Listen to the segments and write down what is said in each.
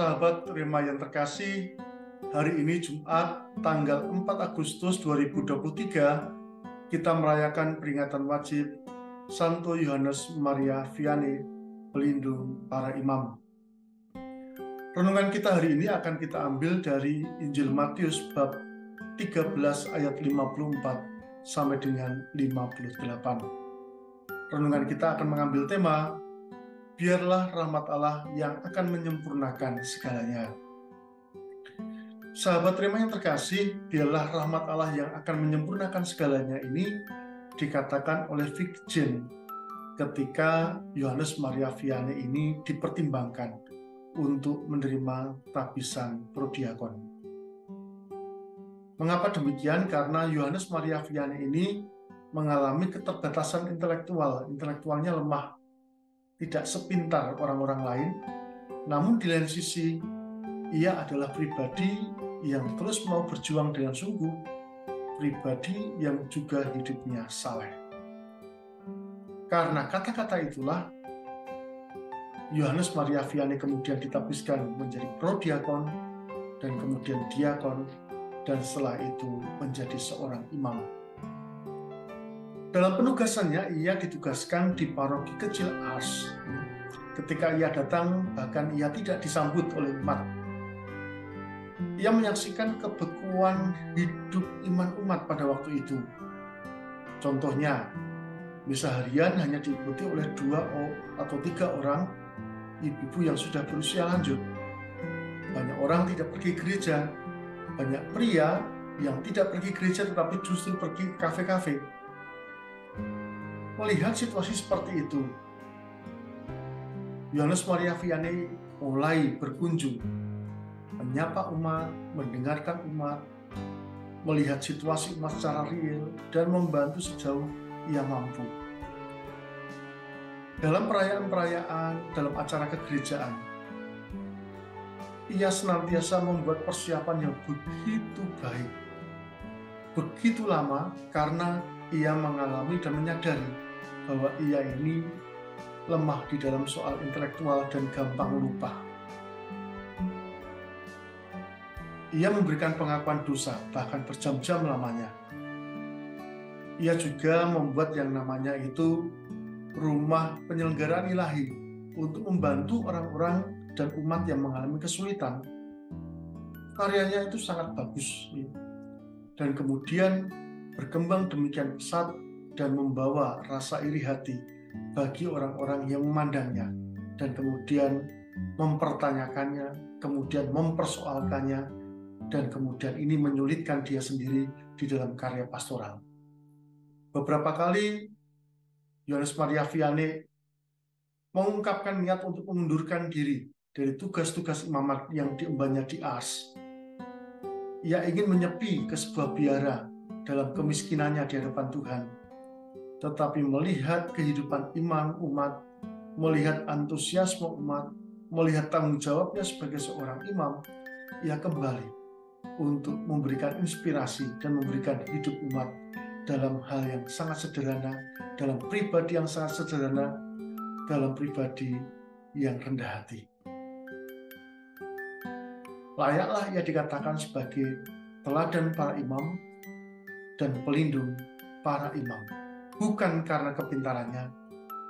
Sahabat Rema yang terkasih, hari ini Jumat tanggal 4 Agustus 2023 kita merayakan peringatan wajib Santo Yohanes Maria Vianney, pelindung para imam. Renungan kita hari ini akan kita ambil dari Injil Matius bab 13 ayat 54 sampai dengan 58. Renungan kita akan mengambil tema biarlah rahmat Allah yang akan menyempurnakan segalanya. Sahabat Rema yang terkasih, biarlah rahmat Allah yang akan menyempurnakan segalanya ini dikatakan oleh Vigen ketika Yohanes Maria Vianney ini dipertimbangkan untuk menerima tabisan prodiakon. Mengapa demikian? Karena Yohanes Maria Vianney ini mengalami keterbatasan intelektualnya lemah, tidak sepintar orang-orang lain, namun di lain sisi ia adalah pribadi yang terus mau berjuang dengan sungguh, pribadi yang juga hidupnya saleh. Karena kata-kata itulah Yohanes Maria Vianney kemudian ditapiskan menjadi prodiakon dan kemudian diakon dan setelah itu menjadi seorang imam. Dalam penugasannya, ia ditugaskan di paroki kecil Ars. Ketika ia datang, bahkan ia tidak disambut oleh umat. Ia menyaksikan kebekuan hidup iman umat pada waktu itu. Contohnya, misa harian hanya diikuti oleh 2 atau 3 orang ibu-ibu yang sudah berusia lanjut. Banyak orang tidak pergi gereja, banyak pria yang tidak pergi gereja tetapi justru pergi ke kafe-kafe. Melihat situasi seperti itu, Yohanes Maria Vianney mulai berkunjung, menyapa umat, mendengarkan umat, melihat situasi umat secara real, dan membantu sejauh ia mampu. Dalam perayaan-perayaan, dalam acara kegerejaan, ia senantiasa membuat persiapan yang begitu baik, begitu lama, karena ia mengalami dan menyadari bahwa ia ini lemah di dalam soal intelektual dan gampang lupa. Ia memberikan pengakuan dosa, bahkan berjam-jam lamanya. Ia juga membuat yang namanya itu rumah penyelenggaraan ilahi untuk membantu orang-orang dan umat yang mengalami kesulitan. Karyanya itu sangat bagus dan kemudian berkembang demikian pesat dan membawa rasa iri hati bagi orang-orang yang memandangnya dan kemudian mempertanyakannya, kemudian mempersoalkannya, dan kemudian ini menyulitkan dia sendiri di dalam karya pastoral. Beberapa kali Yohanes Maria Vianney mengungkapkan niat untuk mengundurkan diri dari tugas-tugas imamat yang diembannya di Ars. Ia ingin menyepi ke sebuah biara dalam kemiskinannya di hadapan Tuhan. Tetapi melihat kehidupan imam umat, melihat antusiasme umat, melihat tanggung jawabnya sebagai seorang imam, ia kembali untuk memberikan inspirasi dan memberikan hidup umat dalam hal yang sangat sederhana, dalam pribadi yang sangat sederhana, dalam pribadi yang rendah hati. Layaklah ia dikatakan sebagai teladan para imam dan pelindung para imam. Bukan karena kepintarannya,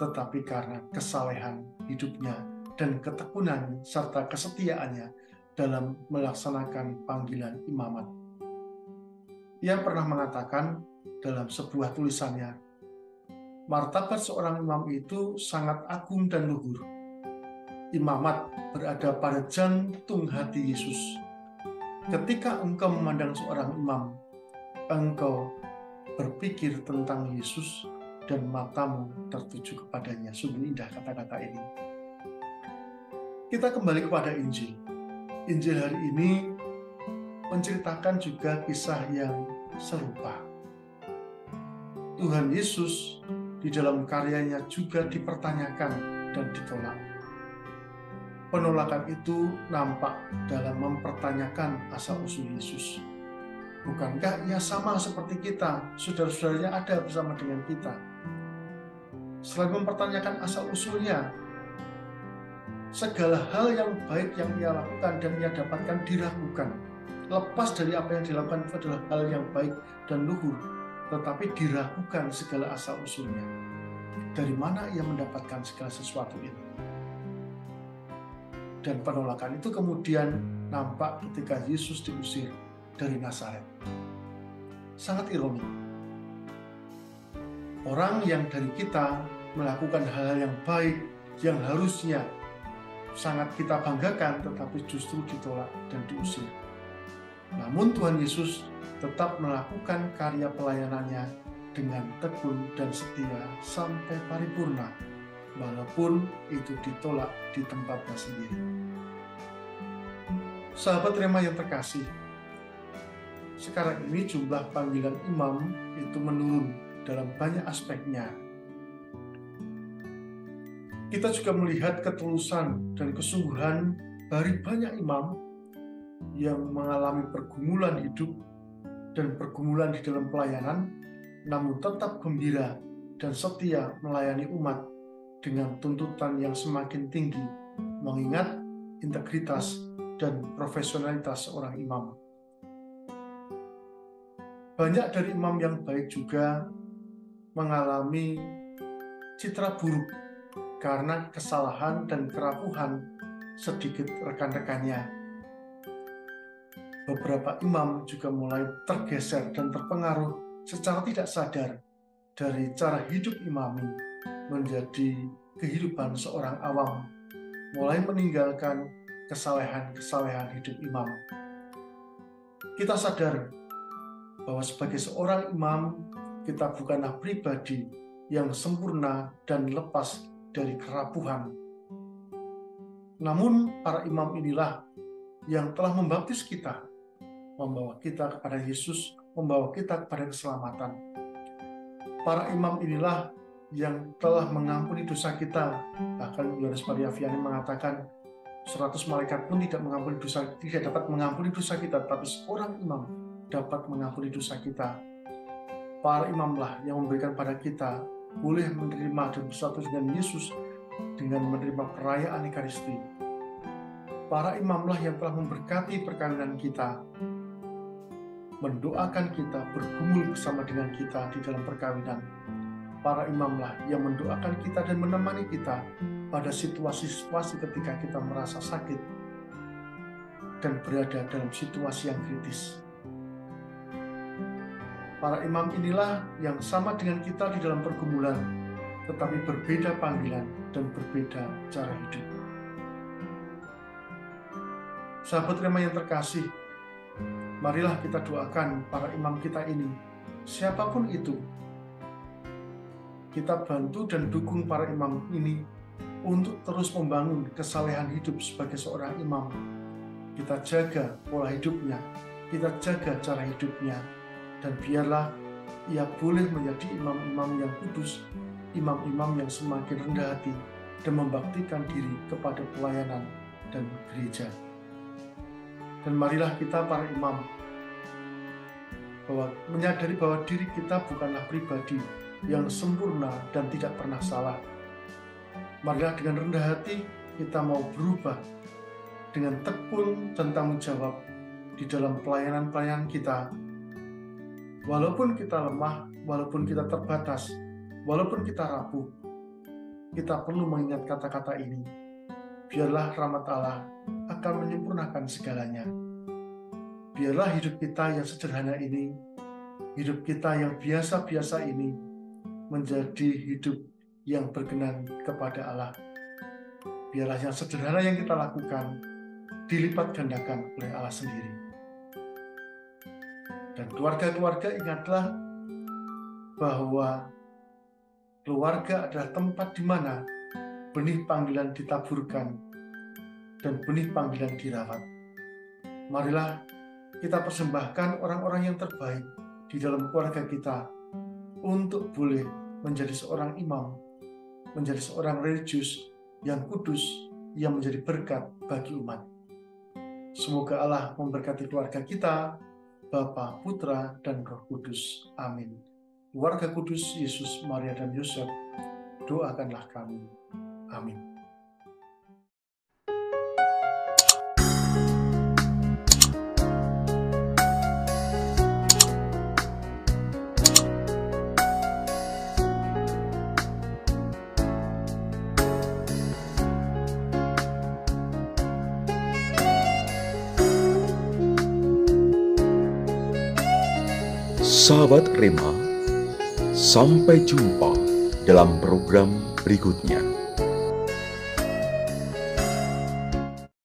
tetapi karena kesalehan hidupnya dan ketekunan serta kesetiaannya dalam melaksanakan panggilan imamat. Ia pernah mengatakan dalam sebuah tulisannya, martabat seorang imam itu sangat agung dan luhur. Imamat berada pada jantung hati Yesus. Ketika engkau memandang seorang imam, engkau berpikir tentang Yesus dan matamu tertuju kepadanya. Sungguh indah kata-kata ini. Kita kembali kepada Injil. Injil hari ini menceritakan juga kisah yang serupa. Tuhan Yesus di dalam karyanya juga dipertanyakan dan ditolak. Penolakan itu nampak dalam mempertanyakan asal-usul Yesus. Bukankah ia sama seperti kita, saudara-saudaranya ada bersama dengan kita? Selain mempertanyakan asal-usulnya, segala hal yang baik yang ia lakukan dan ia dapatkan diragukan. Lepas dari apa yang dilakukan itu adalah hal yang baik dan luhur, tetapi diragukan segala asal-usulnya. Dari mana ia mendapatkan segala sesuatu itu? Dan penolakan itu kemudian nampak ketika Yesus diusir dari Nazaret. Sangat ironi. Orang yang dari kita melakukan hal-hal yang baik, yang harusnya sangat kita banggakan, tetapi justru ditolak dan diusir. Namun Tuhan Yesus tetap melakukan karya pelayanannya dengan tekun dan setia sampai paripurna, walaupun itu ditolak di tempatnya sendiri. Sahabat Rema yang terkasih, sekarang ini jumlah panggilan imam itu menurun dalam banyak aspeknya. Kita juga melihat ketulusan dan kesungguhan dari banyak imam yang mengalami pergumulan hidup dan pergumulan di dalam pelayanan, namun tetap gembira dan setia melayani umat dengan tuntutan yang semakin tinggi, mengingat integritas dan profesionalitas seorang imam. Banyak dari imam yang baik juga mengalami citra buruk karena kesalahan dan kerapuhan sedikit rekan-rekannya. Beberapa imam juga mulai tergeser dan terpengaruh secara tidak sadar dari cara hidup imami menjadi kehidupan seorang awam, mulai meninggalkan kesalehan-kesalehan hidup imam. Kita sadar bahwa sebagai seorang imam, kita bukanlah pribadi yang sempurna dan lepas dari kerapuhan. Namun para imam inilah yang telah membaptis kita, membawa kita kepada Yesus, membawa kita kepada keselamatan. Para imam inilah yang telah mengampuni dosa kita. Bahkan Yohanes Pariaviani mengatakan 100 malaikat pun tidak dapat mengampuni dosa kita, tapi seorang imam dapat mengampuni dosa kita. Para imamlah yang memberikan pada kita boleh menerima dan bersatu dengan Yesus dengan menerima perayaan Ekaristi. Para imamlah yang telah memberkati perkawinan kita, mendoakan kita, bergumul bersama dengan kita di dalam perkawinan. Para imamlah yang mendoakan kita dan menemani kita pada situasi-situasi ketika kita merasa sakit dan berada dalam situasi yang kritis. Para imam inilah yang sama dengan kita di dalam pergumulan, tetapi berbeda panggilan dan berbeda cara hidup. Sahabat Rema yang terkasih, marilah kita doakan para imam kita ini, siapapun itu. Kita bantu dan dukung para imam ini untuk terus membangun kesalehan hidup sebagai seorang imam. Kita jaga pola hidupnya, kita jaga cara hidupnya, dan biarlah ia boleh menjadi imam-imam yang kudus, imam-imam yang semakin rendah hati dan membaktikan diri kepada pelayanan dan gereja. Dan marilah kita para imam menyadari bahwa diri kita bukanlah pribadi yang sempurna dan tidak pernah salah. Marilah dengan rendah hati kita mau berubah dengan tekun dan tanggung jawab di dalam pelayanan-pelayanan kita. Walaupun kita lemah, walaupun kita terbatas, walaupun kita rapuh, kita perlu mengingat kata-kata ini. Biarlah rahmat Allah akan menyempurnakan segalanya. Biarlah hidup kita yang sederhana ini, hidup kita yang biasa-biasa ini, menjadi hidup yang berkenan kepada Allah. Biarlah yang sederhana yang kita lakukan dilipat gandakan oleh Allah sendiri. Dan keluarga-keluarga, ingatlah bahwa keluarga adalah tempat di mana benih panggilan ditaburkan dan benih panggilan dirawat. Marilah kita persembahkan orang-orang yang terbaik di dalam keluarga kita untuk boleh menjadi seorang imam, menjadi seorang religius yang kudus, yang menjadi berkat bagi umat. Semoga Allah memberkati keluarga kita, Bapa, Putra, dan Roh Kudus. Amin. Keluarga kudus Yesus, Maria, dan Yosef, doakanlah kami. Amin. Sahabat Rema, sampai jumpa dalam program berikutnya.